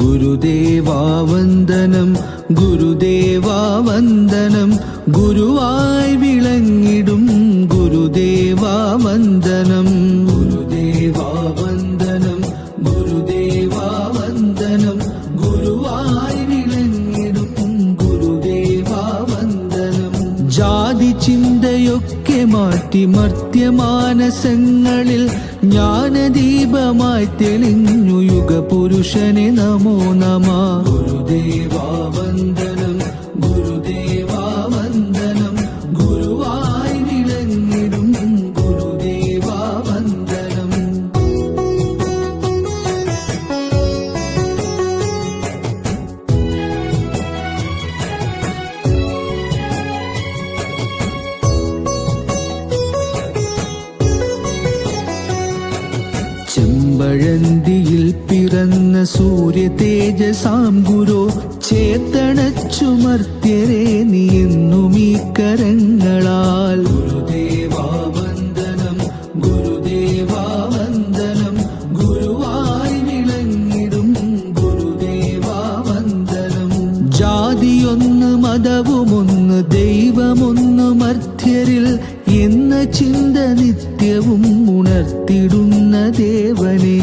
ഗുരുദേവാ വന്ദനം ഗുരുദേവാ വന്ദനം ഗുരുവായി വിളങ്ങിടും ഗുരുദേവാ വന്ദനം ഗുരുദേവാ വന്ദനം ഗുരുദേവാ വന്ദനം ഗുരുവായി വിളങ്ങിടും ഗുരുദേവാ വന്ദനം. ജാതി ചിന്തയൊക്കെ മാറ്റി മർത്യമാനസങ്ങളിൽ ജ്ഞാനദീപമായി തെളിഞ്ഞു യുഗപുരുഷനെ നമോ നമഃ. ഗുരുദേവാ വന്ദനം ഗുരുദേവാ വന്ദനം ഗുരുവായി വിളങ്ങിടും ഗുരുദേവാ വന്ദനം. ചെമ്പഴന്തിയിൽ പിറന്ന സൂര്യ തേജസാം ഗുരു ചേത്തണച്ചുമർത്യരെ നീ എന്നും ഈ കരങ്ങളാൽ. ഗുരുദേവാ വന്ദനം ഗുരുദേവാ വന്ദനം ഗുരുവായി വിളങ്ങിടും ഗുരുദേവാ വന്ദനം. ജാതിയൊന്ന് മതവുമൊന്ന് ദൈവമൊന്ന് മർത്യരിൽ എന്ന ചിന്ത നിത്യവും ഉണർത്തിടുന്ന ദേവനേ.